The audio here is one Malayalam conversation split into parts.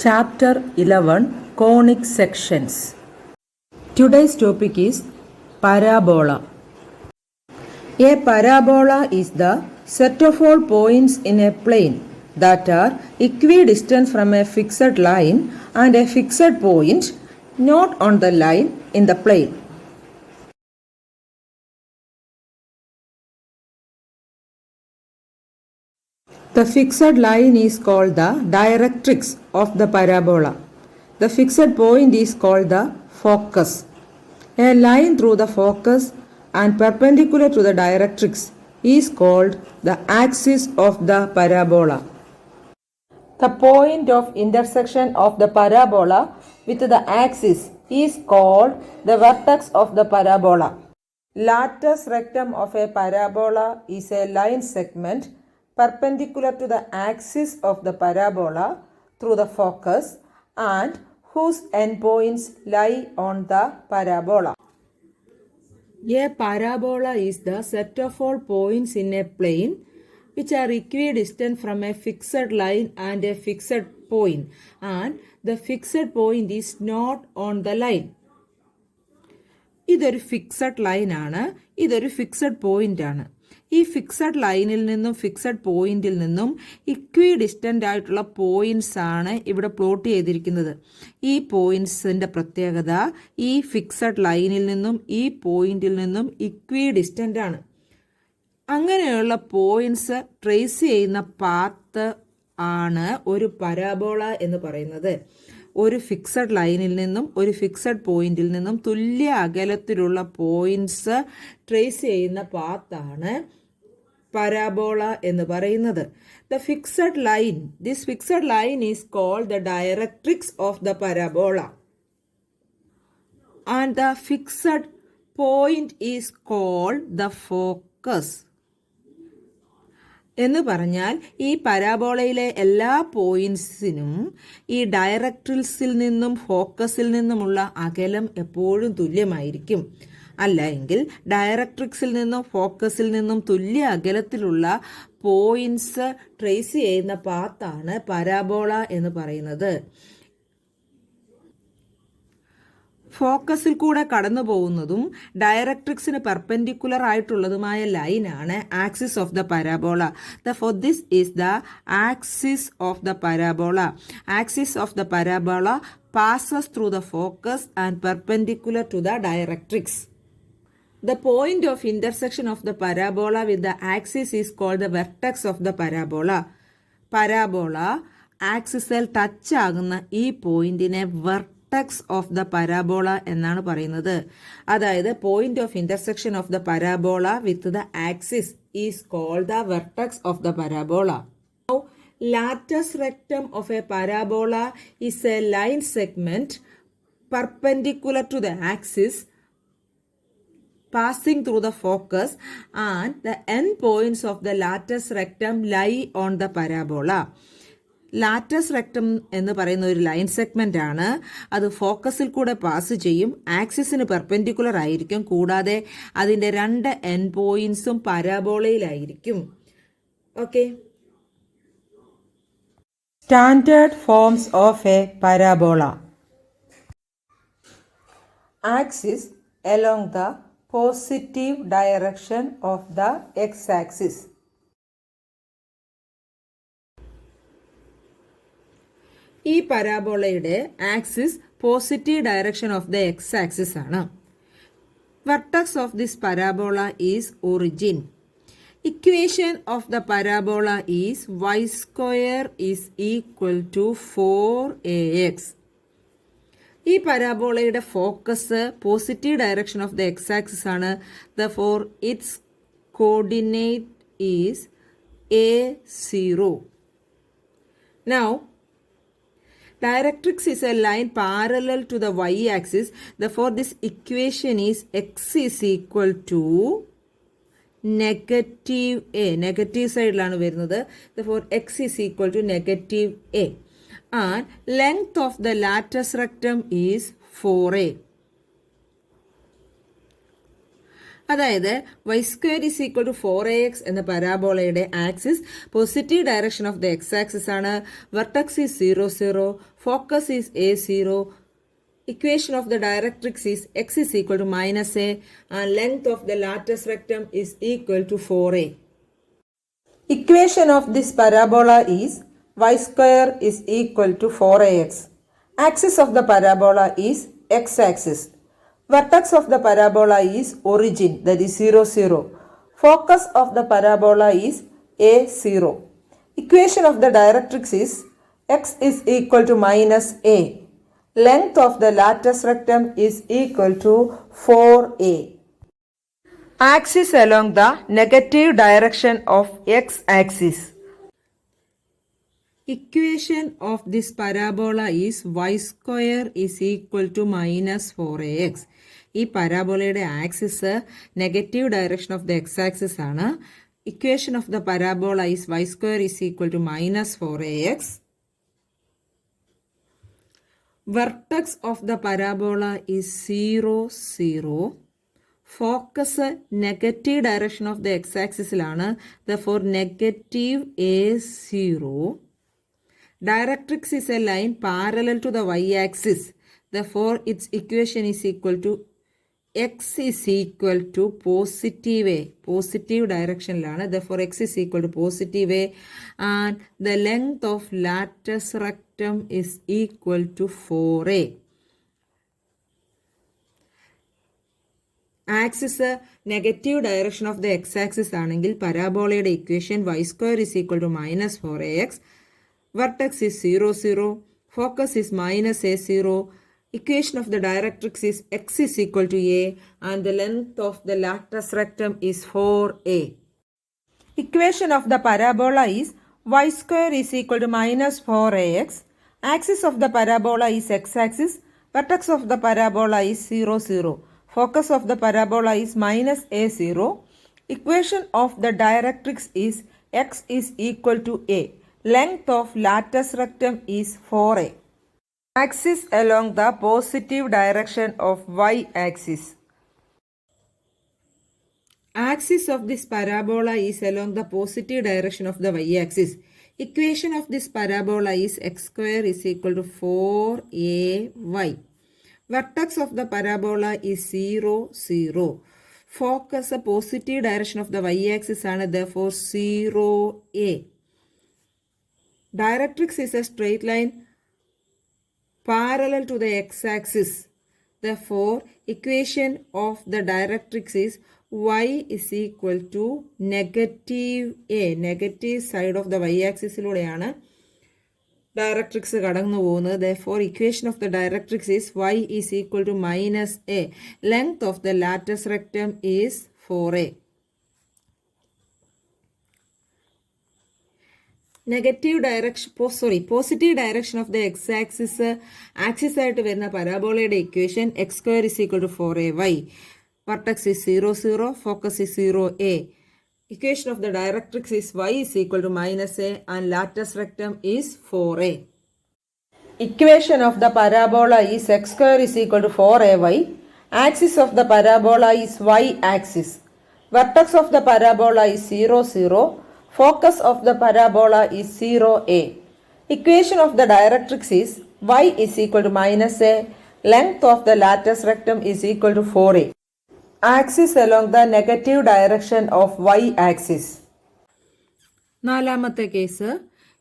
Chapter 11 Conic Sections. Today's topic is parabola. A parabola is the set of all points in a plane that are equidistant from a fixed line and a fixed point not on the line in the plane. The fixed line is called the directrix of the parabola. The fixed point is called the focus. A line through the focus and perpendicular to the directrix is called the axis of the parabola. The point of intersection of the parabola with the axis is called the vertex of the parabola. Latus rectum of a parabola is a line segment perpendicular to the axis of the parabola through the focus and whose endpoints lie on the parabola. A parabola is the set of all points in a plane which are equidistant from a fixed line and a fixed point, and the fixed point is not on the line. ഇതൊരു ഫിക്സഡ് ലൈൻ ആണ്, ഇതൊരു ഫിക്സഡ് പോയിന്റ് ആണ്. ഈ ഫിക്സഡ് ലൈനിൽ നിന്നും ഫിക്സഡ് പോയിന്റിൽ നിന്നും ഇക്വി ഡിസ്റ്റൻ്റ് ആയിട്ടുള്ള പോയിന്റ്സ് ആണ് ഇവിടെ പ്ലോട്ട് ചെയ്തിരിക്കുന്നത്. ഈ പോയിന്റ്സിൻ്റെ പ്രത്യേകത ഈ ഫിക്സഡ് ലൈനിൽ നിന്നും ഈ പോയിന്റിൽ നിന്നും ഇക്വി ഡിസ്റ്റൻ്റ് ആണ്. അങ്ങനെയുള്ള പോയിന്റ്സ് ട്രേസ് ചെയ്യുന്ന പാത്ത് ആണ് ഒരു പരാബോള എന്ന് പറയുന്നത്. ഒരു ഫിക്സഡ് ലൈനിൽ നിന്നും ഒരു ഫിക്സഡ് പോയിന്റിൽ നിന്നും തുല്യ അകലത്തിലുള്ള പോയിന്റ്സ് ട്രേസ് ചെയ്യുന്ന പാത്താണ് പരാബോള എന്ന് പറയുന്നത്. This fixed line is called the directrix of the parabola and the fixed point is called the focus. എന്ന് പറഞ്ഞാൽ ഈ പരാബോളയിലെ എല്ലാ പോയിന്റ്സിനും ഈ ഡയറക്ട്രിക്സിൽ നിന്നും ഫോക്കസിൽ നിന്നുമുള്ള അകലം എപ്പോഴും തുല്യമായിരിക്കും. അല്ല എങ്കിൽ ഡയറക്ട്രിക്സിൽ നിന്നും ഫോക്കസിൽ നിന്നും തുല്യ അകലത്തിലുള്ള പോയിന്റ്സ് ട്രേസ് ചെയ്യുന്ന പാത്താണ് പരാബോള എന്ന് പറയുന്നത്. ഫോക്കസിൽ കൂടെ കടന്നു പോകുന്നതും ഡയറക്ട്രിക്സിന് പെർപെൻഡിക്കുലർ ആയിട്ടുള്ളതുമായ ലൈനാണ് axis of the parabola. For this is the axis of the parabola. Axis of the parabola passes through the focus and perpendicular to the directrix. The point of intersection of the parabola with the axis is called the vertex of the parabola. Parabola ആക്സിസിൽ ടച്ച് ആകുന്ന ഈ പോയിന്റിനെ വെർട്ടെക്സ് ഓഫ് ദ പരാബോള എന്നാണ് പറയുന്നത്. അതായത് point of intersection of the parabola with the axis is called the vertex of the parabola. Latus rectum of a parabola is a line segment perpendicular to the axis passing through the focus and the end points of the latus rectum lie on the parabola. Latus rectum എന്ന് പറയുന്ന ഒരു ലൈൻ സെഗ്മെന്റ് ആണ്. അത് ഫോക്കസിൽ കൂടെ പാസ് ചെയ്യും, ആക്സിസിന് പെർപെൻഡിക്കുലർ ആയിരിക്കും, കൂടാതെ അതിൻ്റെ രണ്ട് എൻഡ് പോയിന്റ്സും പരാബോളയിലായിരിക്കും. Okay. Standard forms of a parabola. Axis along the positive direction of the x-axis. ഈ പരാബോളയുടെ axis positive direction of the x axis ആണ്. Vertex of this parabola is origin. Equation of the parabola is y square is equal to 4ax. ഈ പരാബോളയുടെ focus positive direction of the x axis ആണ്. Therefore its coordinate is a0. Now directrix is a line parallel to the y axis. Therefore this equation is x is equal to negative A. Negative സൈഡിലാണ് വരുന്നത്. Therefore x is equal to negative a and length of the latus rectum is 4a. അതായത് y square is equal to 4ax എന്ന പരാബോളയുടെ axis positive direction of the x axis ആണ്. Vertex is 0 0, focus is a0. Equation of the directrix is x is equal to minus a and length of the latus rectum is equal to 4a. Equation of this parabola is y square is equal to 4ax. Axis of the parabola is x-axis. Vertex of the parabola is origin, that is 0 0. Focus of the parabola is a0. Equation of the directrix is x is equal to minus a. Length of the latus rectum is equal to 4a. Axis along the negative direction of x-axis. Equation of this parabola is y square is equal to minus 4ax. ഈ പരാബോളയുടെ axis negative direction of the x axis ആണ്. Equation of the parabola is y square is equal to minus 4ax. Vertex of the parabola is 0 0. Focus negative direction of the x-axis-ലാണ്. Therefore negative a0. Directrix is a line parallel to the y-axis. Therefore its equation is equal to x is equal to positive a. Positive direction-ലാണ്. Therefore x is equal to positive a and the length of latus rectum is equal to 4a. Axis negative direction of the x axis ആണെങ്കിൽ പരാബോളയുടെ equation y square is equal to minus 4ax. Vertex is 0 0. Focus is minus a0. Equation of the directrix is x is equal to a and the length of the latus rectum is 4a. Equation of the parabola is y square is equal to minus 4ax. Axis of the parabola is x-axis. Vertex of the parabola is 0 0. Focus of the parabola is minus a0. Equation of the directrix is x is equal to a. Length of latus rectum is 4a. Axis along the positive direction of y-axis. Axis of this parabola is along the positive direction of the y-axis. Equation of this parabola is x square is equal to 4ay. Vertex of the parabola is 0 0. Focus the positive direction of the y-axis ആണ്. Therefore 0a. Directrix is a straight line parallel to the x-axis. Therefore, equation of the directrix is y is equal to negative a. Negative side of the y-axis-ലൂടെയാണ് ഡയറക്ട്രിക്സ് കടന്നു പോകുന്നത്. Therefore, equation of the directrix is y is equal to minus a. Length of the latus rectum is 4a. Positive direction of the x axis ആയിട്ട് വരുന്ന പരാബോളയുടെ equation x square is equal to 4ay. Vertex is 0 0. Focus is 0a. Equation of the directrix is y is equal to minus a and latus rectum is 4a. Equation of the parabola is x square is equal to 4ay. Axis of the parabola is y-axis. Vertex of the parabola is 0 0. Focus of the parabola is 0a. Equation of the directrix is y is equal to minus a. Length of the latus rectum is equal to 4a. Axis along the negative direction of y-axis. നാലാമത്തെ കേസ്,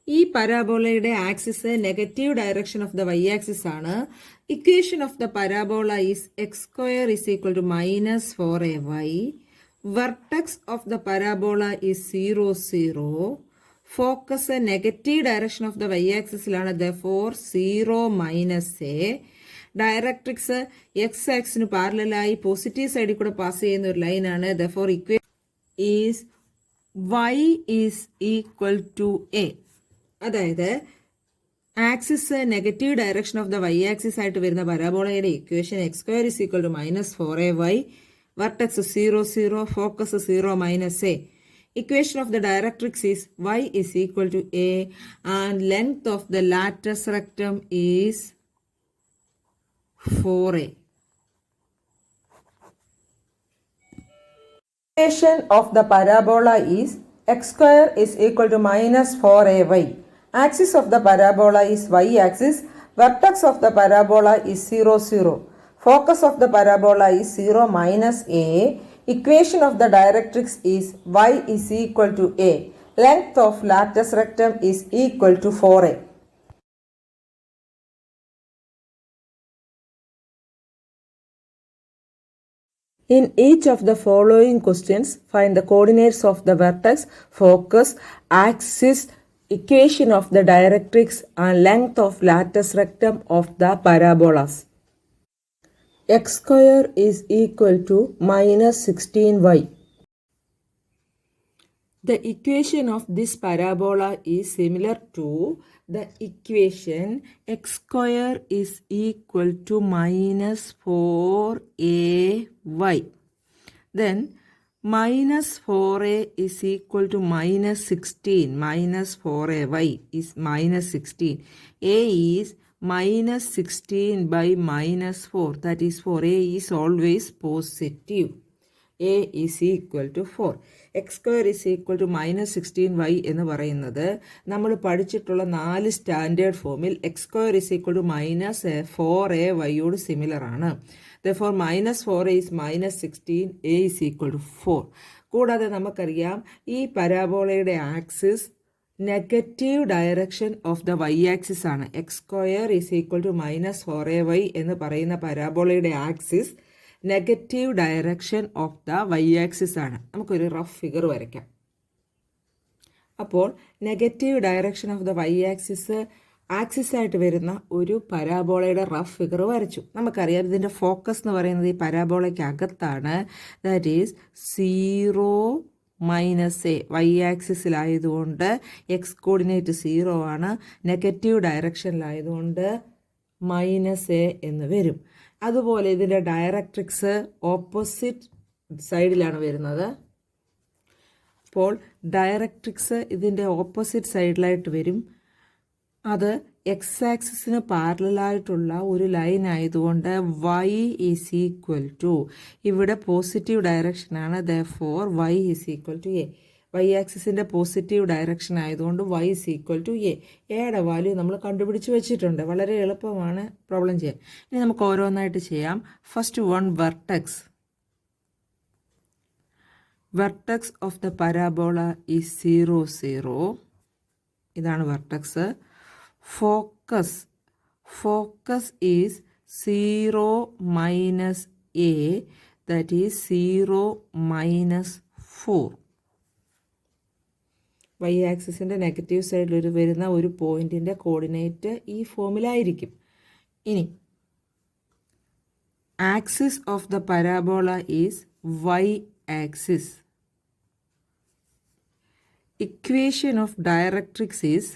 ഈ പരാബോളയുടെ axis negative direction of the y-axis ആണ്. Equation of the parabola is x square is equal to minus 4ay. Vertex of the parabola is 0 0. Focus negative direction of the y-axis-ലാണ്. Therefore 0 minus a. Directrix x ആക്സിന് പാരലായി പോസിറ്റീവ് സൈഡിൽ കൂടെ പാസ് ചെയ്യുന്ന ഒരു ലൈനാണ്. Therefore equation is y is equal to a. അതായത് axis negative direction of the y-axis ആയിട്ട് വരുന്ന പരാബോളയുടെ equation x square is equal to minus 4ay. Vertex 0 0. Focus 0 minus a. Equation of the directrix is y is equal to a and length of the latus rectum is 4a. Equation of the parabola is x square is equal to minus 4ay. Axis of the parabola is y-axis. Vertex of the parabola is 0, 0. Focus of the parabola is 0 minus a. Equation of the directrix is y is equal to a. Length of latus rectum is equal to 4a. In each of the following questions, find the coordinates of the vertex, focus, axis, equation of the directrix and length of latus rectum of the parabolas. X square is equal to minus 16y. The equation of this parabola is similar to the equation x square is equal to minus 4ay. Then minus 4a is equal to minus 16. Minus 4ay is minus 16. A is minus 16 by minus 4. That is 4a is always positive. A is equal to 4. X square is equal to minus 16y എന്ന് പറയുന്നത് നമ്മൾ പഠിച്ചിട്ടുള്ള 4 സ്റ്റാൻഡേർഡ് ഫോമിൽ x square is equal to minus 4ay similar ആണ്. Therefore minus 4a is minus 16, a is equal to 4. കൂടാതെ നമുക്കറിയാം ഈ പരാബോളയുടെ axis negative direction of the y axis ആണ്. X square is equal to minus 4ay എന്ന് പറയുന്ന പരാബോളയുടെ axis negative direction of the y axis ആണ്. നമുക്കൊരു റഫ് ഫിഗർ വരയ്ക്കാം. അപ്പോൾ negative direction of the y axis ആക്സിസായിട്ട് വരുന്ന ഒരു പരാബോളയുടെ റഫ് ഫിഗർ വരച്ചു. നമുക്കറിയാം ഇതിൻ്റെ ഫോക്കസ് എന്ന് പറയുന്നത് ഈ പരാബോളയ്ക്ക് അകത്താണ്. That is 0 minus a. Y ആക്സിസിലായതുകൊണ്ട് എക്സ് കോർഡിനേറ്റ് 0 ആണ്. നെഗറ്റീവ് ഡയറക്ഷനിലായതുകൊണ്ട് മൈനസ് എ എന്ന് വരും. അതുപോലെ ഇതിൻ്റെ ഡയറക്ട്രിക്സ് ഓപ്പോസിറ്റ് സൈഡിലാണ് വരുന്നത്. അപ്പോൾ ഡയറക്ട്രിക്സ് ഇതിൻ്റെ ഓപ്പോസിറ്റ് സൈഡിലായിട്ട് വരും. അത് എക്സ് ആക്സിസിന് പാരലായിട്ടുള്ള ഒരു ലൈൻ ആയതുകൊണ്ട് y ഈസ് ഈക്വൽ ടു, ഇവിടെ പോസിറ്റീവ് ഡയറക്ഷനാണ്, therefore y is equal to a. Y ആക്സിസിൻ്റെ പോസിറ്റീവ് ഡയറക്ഷൻ ആയതുകൊണ്ട് y is equal to a. എയുടെ വാല്യൂ നമ്മൾ കണ്ടുപിടിച്ച് വെച്ചിട്ടുണ്ട്. വളരെ എളുപ്പമാണ് പ്രോബ്ലം ചെയ്യാൻ. ഇനി നമുക്ക് ഓരോന്നായിട്ട് ചെയ്യാം. First one vertex. Vertex of the parabola is 0, 0. ഇതാണ് vertex. Focus is 0 minus a, that is 0 minus 4. Y ആക്സിസിൻ്റെ നെഗറ്റീവ് സൈഡിൽ വരുന്ന ഒരു പോയിന്റിൻ്റെ കോർഡിനേറ്റ് ഈ ഫോമിലായിരിക്കും. ഇനി axis of the parabola is y axis. Equation of directrix is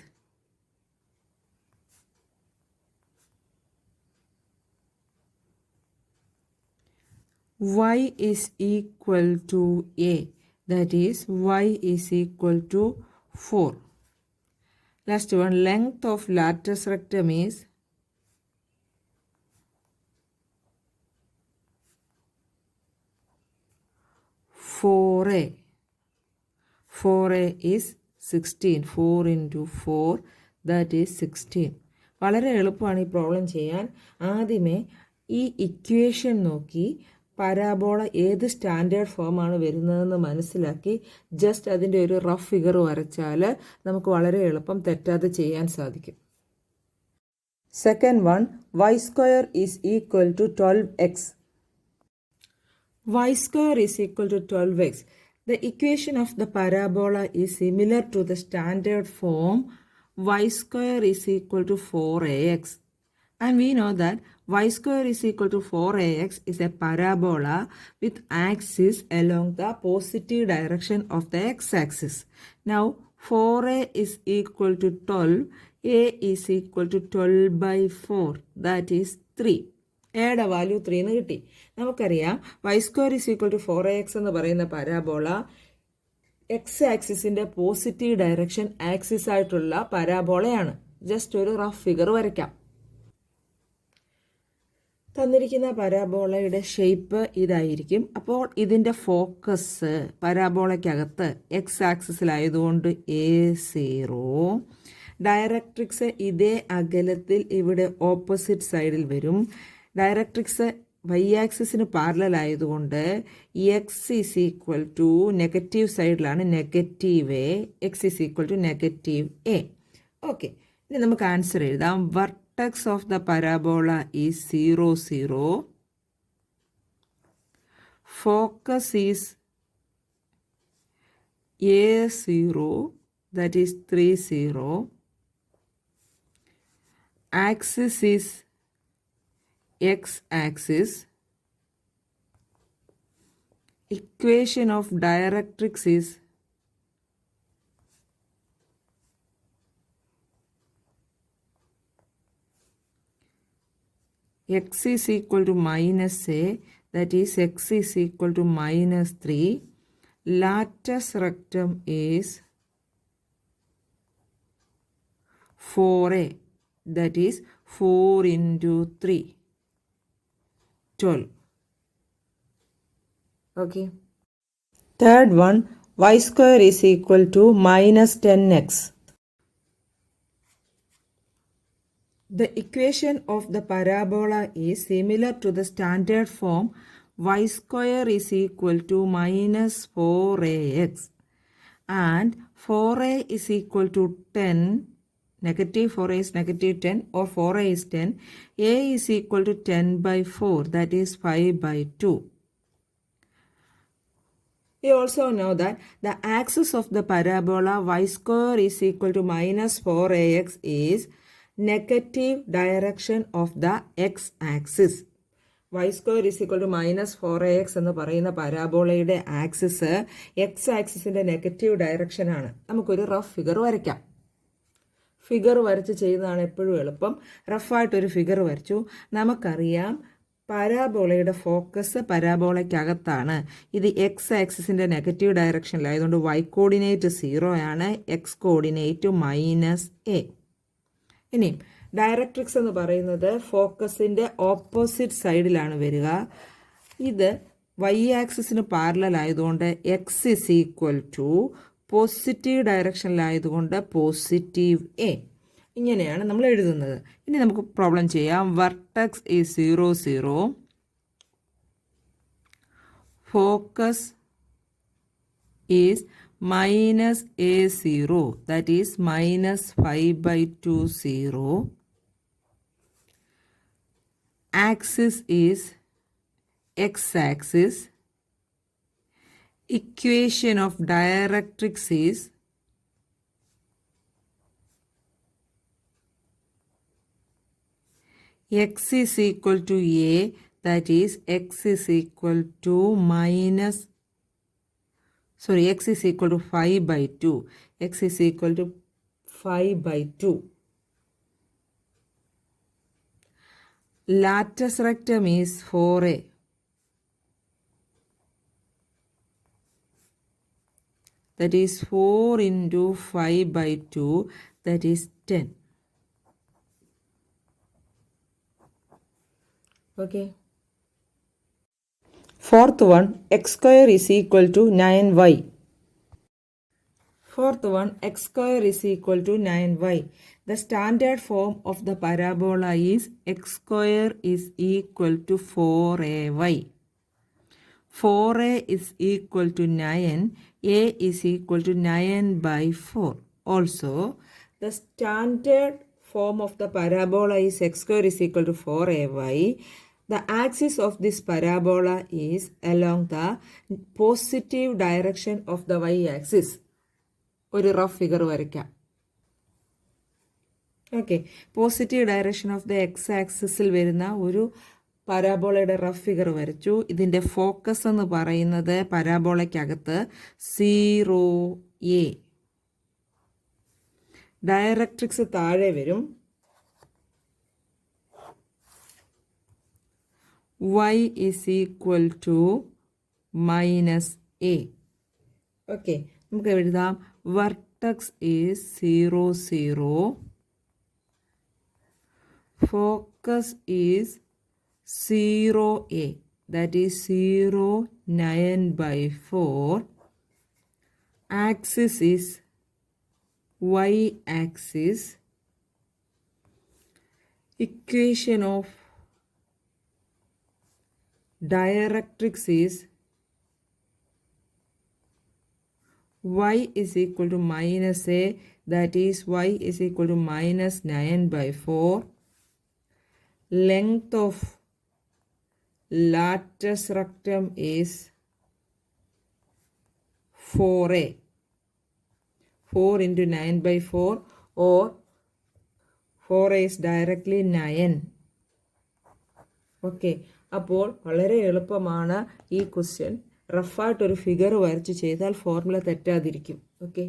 y is equal to a, that is y is equal to 4. Last one, length of latus rectum is (4a). 4a is 16. 4 into 4, that is 16. വളരെ എളുപ്പമാണ് ഈ പ്രോബ്ലം ചെയ്യാൻ. ആദ്യമേ ഈ ഇക്വേഷൻ നോക്കി പരാബോള ഏത് സ്റ്റാൻഡേർഡ് ഫോമാണ് വരുന്നതെന്ന് മനസ്സിലാക്കി ജസ്റ്റ് അതിൻ്റെ ഒരു റഫ് ഫിഗർ വരച്ചാൽ നമുക്ക് വളരെ എളുപ്പം തെറ്റാതെ ചെയ്യാൻ സാധിക്കും. Second one, y square is equal to 12x. y square is equal to 12x. The equation of the parabola is similar to the standard form y square is equal to 4ax. And we know that y square is equal to 4ax is a parabola with axis along the positive direction of the x-axis. Now 4a is equal to 12. a is equal to 12 by 4. That is 3. എയുടെ വാല്യൂ 3 എന്ന് കിട്ടി. നമുക്കറിയാം y square is equal to 4ax എന്ന് പറയുന്ന പരാബോള എക്സ് ആക്സിസിൻ്റെ പോസിറ്റീവ് ഡയറക്ഷൻ ആക്സിസ് ആയിട്ടുള്ള പരാബോളയാണ്. ജസ്റ്റ് ഒരു റഫ് ഫിഗർ വരയ്ക്കാം. തന്നിരിക്കുന്ന പരാബോളയുടെ ഷേപ്പ് ഇതായിരിക്കും. അപ്പോൾ ഇതിൻ്റെ ഫോക്കസ് പരാബോളയ്ക്കകത്ത് എക്സ് ആക്സിസിലായതുകൊണ്ട് A0. ഡയറക്ട്രിക്സ് ഇതേ അകലത്തിൽ ഇവിടെ ഓപ്പോസിറ്റ് സൈഡിൽ വരും. ഡയറക്ട്രിക്സ് വൈ ആക്സിസിന് പാരലൽ ആയതുകൊണ്ട് x is equal to negative സൈഡിലാണ് negative a. X is equal to negative a. Okay, ഇനി നമുക്ക് ആൻസർ എഴുതാം. Vertex of the parabola is 0, 0. Focus is A0, that is 3, 0. Axis is x-axis. Equation of directrix is x is equal to minus a, that is x is equal to minus 3. Latus rectum is 4a, that is 4 into 3, 12. Okay. Third one, y square is equal to minus 10x. The equation of the parabola is similar to the standard form y square is equal to minus 4ax, and 4a is equal to 10. Negative 4a is negative 10, or 4a is 10. A is equal to 10 by 4, that is 5 by 2. We also know that the axis of the parabola y square is equal to minus 4ax is negative direction of the x-axis. y square is equal to minus 4ax എന്ന് പറയുന്ന പരാബോളയുടെ ആക്സിസ് എക്സ് ആക്സിസിൻ്റെ നെഗറ്റീവ് ഡയറക്ഷനാണ്. നമുക്കൊരു റഫ് ഫിഗർ വരയ്ക്കാം. ഫിഗർ വരച്ച് ചെയ്യുന്നതാണ് എപ്പോഴും എളുപ്പം. റഫായിട്ടൊരു ഫിഗർ വരച്ചു. നമുക്കറിയാം പരാബോളയുടെ ഫോക്കസ് പരാബോളയ്ക്കകത്താണ്. ഇത് എക്സ് ആക്സിസിൻ്റെ നെഗറ്റീവ് ഡയറക്ഷനിലായതുകൊണ്ട് y കോർഡിനേറ്റ് 0 ആണ്, എക്സ് കോർഡിനേറ്റ് മൈനസ് എ. ഇനി ഡയറക്ട്രിക്സ് എന്ന് പറയുന്നത് ഫോക്കസിൻ്റെ ഓപ്പോസിറ്റ് സൈഡിലാണ് വരിക. ഇത് വൈ ആക്സിസിന് പാരലൽ ആയതുകൊണ്ട് x is equal to positive ഡയറക്ഷനിലായതുകൊണ്ട് പോസിറ്റീവ് എ. ഇങ്ങനെയാണ് നമ്മൾ എഴുതുന്നത്. ഇനി നമുക്ക് പ്രോബ്ലം ചെയ്യാം. Vertex is 0, 0. Focus is minus A0, that is minus 5 by 2, 0. Axis is x-axis. Equation of directrix is x is equal to a, that is x is equal to x is equal to 5 by 2. X is equal to 5 by 2. Latus rectum is 4a. That is 4 into 5 by 2, that is 10. Okay. Fourth one, x square is equal to 9y. Fourth one, x square is equal to 9y. The standard form of the parabola is x square is equal to 4ay. 4a is equal to 9. A is equal to 9 by 4. Also, the standard form of the parabola is x square is equal to 4ay. The axis of this parabola is along the positive direction of the y-axis. ഒരു റഫ് ഫിഗർ വരയ്ക്കാം. Okay, positive direction of the X ആക്സിസിൽ വരുന്ന ഒരു പരാബോളയുടെ റഫ് ഫിഗർ വരച്ചു. ഇതിൻ്റെ ഫോക്കസ് എന്ന് പറയുന്നത് പരാബോളയ്ക്കകത്ത് 0a. ഡയറക്ട്രിക്സ് താഴെ വരും. y is equal to minus a. Okay, നമുക്ക് എഴുതാം. Vertex is 0, 0. Focus is 0a, that is 0, 9 by 4. Axis is y-axis. Equation of directrix is y is equal to minus a, that is y is equal to minus 9 by 4. Length of latus rectum is 4a. 4 into 9 by 4, or 4a is directly 9. Okay, അപ്പോൾ വളരെ എളുപ്പമാണ് ഈ ക്വസ്റ്റ്യൻ. റഫായിട്ടൊരു ഫിഗർ വരച്ച് ചെയ്താൽ ഫോർമുല തെറ്റാതിരിക്കും. ഓക്കെ.